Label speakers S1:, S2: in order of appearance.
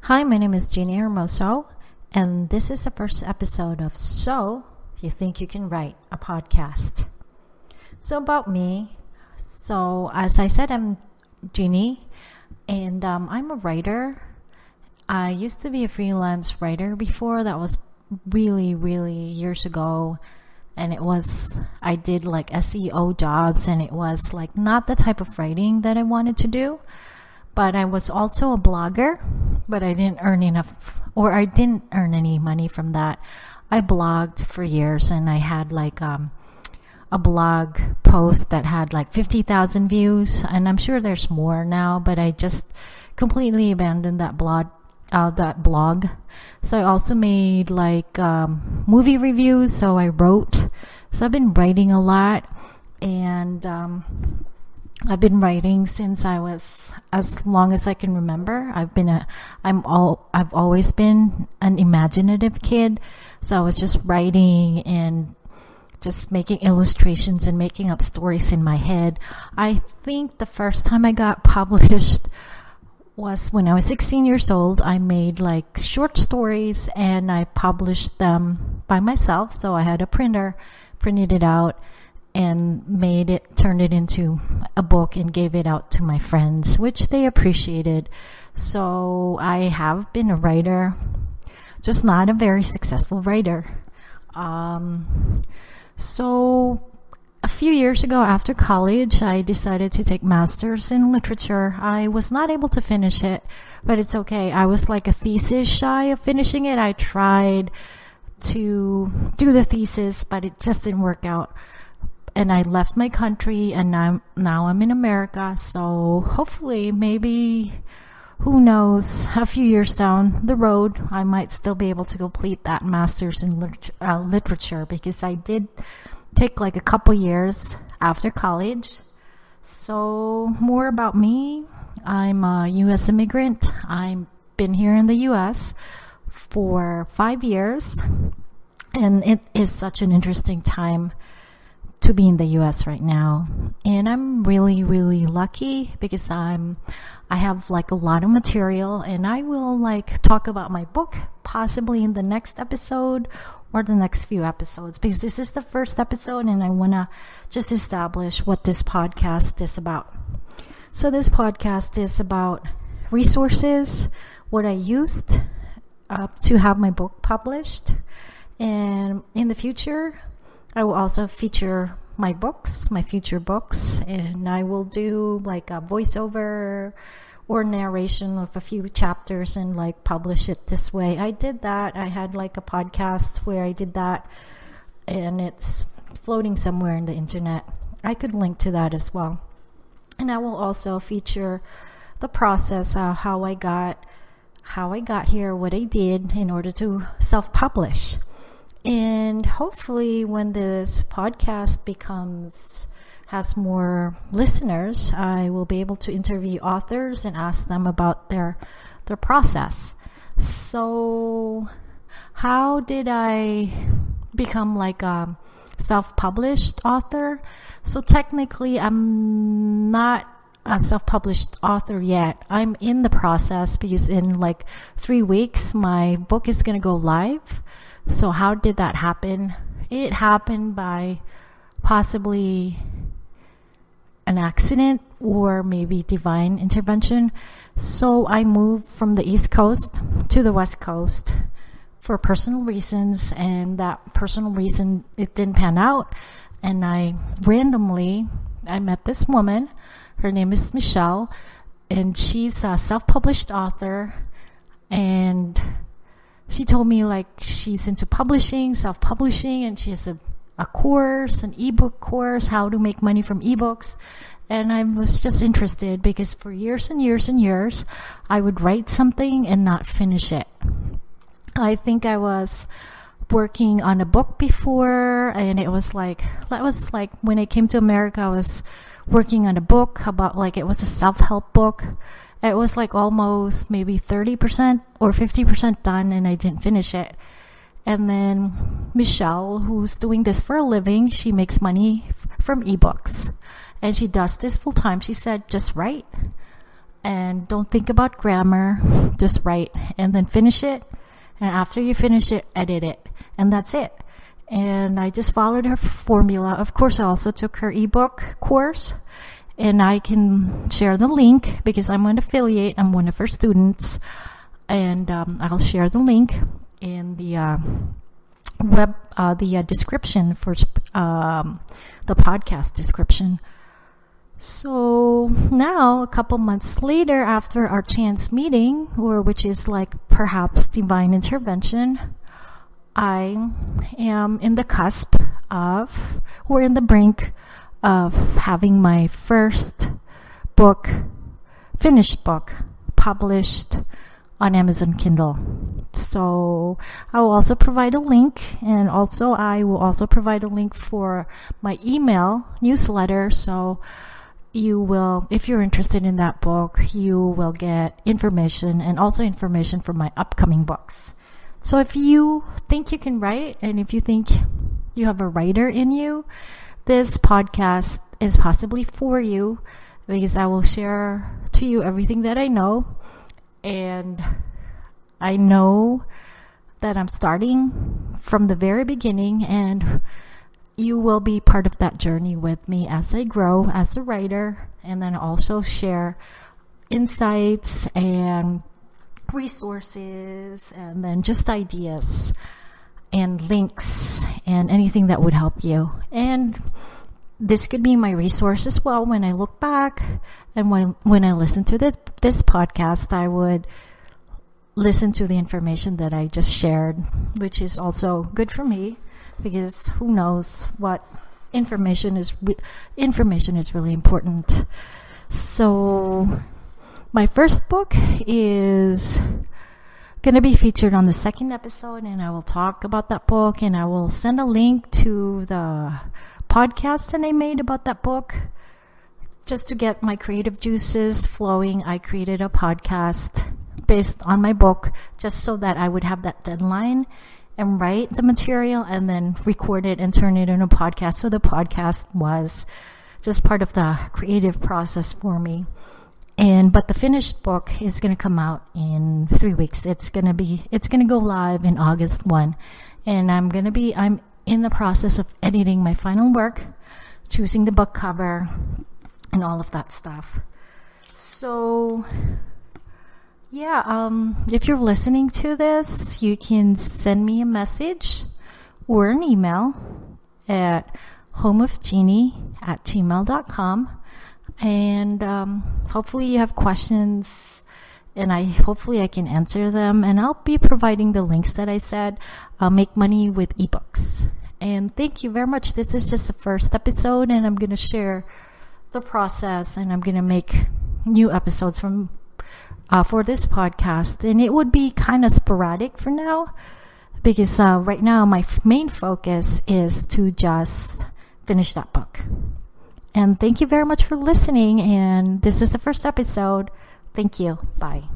S1: Hi, my name is Jeannie Hermoso, and this is the first episode of So You Think You Can Write, a podcast. So about me, as I said, I'm Jeannie, and I'm a writer. I used to be a freelance writer before. That was really, really years ago. And I did like SEO jobs, and it was like not the type of writing that I wanted to do. But I was also a blogger, but I didn't earn any money from that. I blogged for years, and I had like a blog post that had like 50,000 views, and I'm sure there's more now, but I just completely abandoned that blog. So I also made like movie reviews, so I wrote. So I've been writing a lot, and I've been writing since I was as long as I can remember. I've always been an imaginative kid, so I was just writing and just making illustrations and making up stories in my head. I think the first time I got published was when I was 16 years old. I made like short stories and I published them by myself. So I had a printer, printed it out, and turned it into a book and gave it out to my friends, which they appreciated. So I have been a writer, just not a very successful writer. So a few years ago after college, I decided to take masters in literature. I was not able to finish it, but it's okay. I was like a thesis shy of finishing it. I tried to do the thesis, but it just didn't work out. And I left my country, and now I'm in America. So hopefully, maybe, who knows, a few years down the road, I might still be able to complete that master's in literature, because I did take like a couple years after college. So more about me. I'm a U.S. immigrant. I've been here in the U.S. for 5 years, and it is such an interesting time to be in the US right now. And I'm really, really lucky because I have like a lot of material, and I will like talk about my book possibly in the next episode or the next few episodes, because this is the first episode and I want to just establish what this podcast is about. So this podcast is about resources, what I used to have my book published, and in the future I will also feature my future books, and I will do like a voiceover or narration of a few chapters and like publish it this way. I did that. I had like a podcast where I did that, and it's floating somewhere in the internet. I could link to that as well. And I will also feature the process of how I got here, what I did in order to self-publish. And hopefully when this podcast has more listeners, I will be able to interview authors and ask them about their process. So how did I become like a self-published author? So technically I'm not a self-published author yet. I'm in the process, because in like 3 weeks my book is going to go live. So how did that happen? It happened by possibly an accident or maybe divine intervention. So I moved from the East Coast to the West Coast for personal reasons, and that personal reason, it didn't pan out. And I met this woman. Her name is Michelle, and she's a self-published author, and she told me like she's into self-publishing, and she has a course, an ebook course, how to make money from ebooks. And I was just interested because for years and years and years, I would write something and not finish it. I think I was working on a book before, and that was like when I came to America, I was working on a book about it was a self-help book. It was like almost maybe 30% or 50% done, and I didn't finish it. And then Michelle, who's doing this for a living, she makes money from ebooks, and she does this full time. She said, just write and don't think about grammar. just write and then finish it. And after you finish it, edit it. And that's it. And I just followed her formula. Of course, I also took her ebook course. And I can share the link because I'm an affiliate. I'm one of her students. And I'll share the link in the description for the podcast description. So now, a couple months later, after our chance meeting, which is like perhaps divine intervention, I am in the cusp of, or in the brink of having my first book, finished book, published on Amazon Kindle. So I will also provide a link, and also I will also provide a link for my email newsletter. So you will, if you're interested in that book, you will get information and also information for my upcoming books. So if you think you can write, and if you think you have a writer in you, this podcast is possibly for you, because I will share to you everything that I know. And I know that I'm starting from the very beginning, and you will be part of that journey with me as I grow as a writer, and then also share insights and resources, and then just ideas and links and anything that would help you. And this could be my resource as well when I look back, and when I listen to this podcast, I would listen to the information that I just shared, which is also good for me, because who knows what information is really important. So my first book is going to be featured on the second episode, and I will talk about that book, and I will send a link to the podcast that I made about that book. Just to get my creative juices flowing, I created a podcast based on my book, just so that I would have that deadline and write the material and then record it and turn it into a podcast. So the podcast was just part of the creative process for me. But the finished book is going to come out in 3 weeks. It's going to go live in August 1. And I'm in the process of editing my final work, choosing the book cover, and all of that stuff. So yeah, if you're listening to this, you can send me a message or an email at homeofgenie@gmail.com. And hopefully you have questions, and hopefully I can answer them. And I'll be providing the links that I said. Make money with ebooks. And thank you very much. This is just the first episode, and I'm going to share the process, and I'm going to make new episodes for this podcast. And it would be kind of sporadic for now, because right now my main focus is to just finish that book. And thank you very much for listening. And this is the first episode. Thank you. Bye.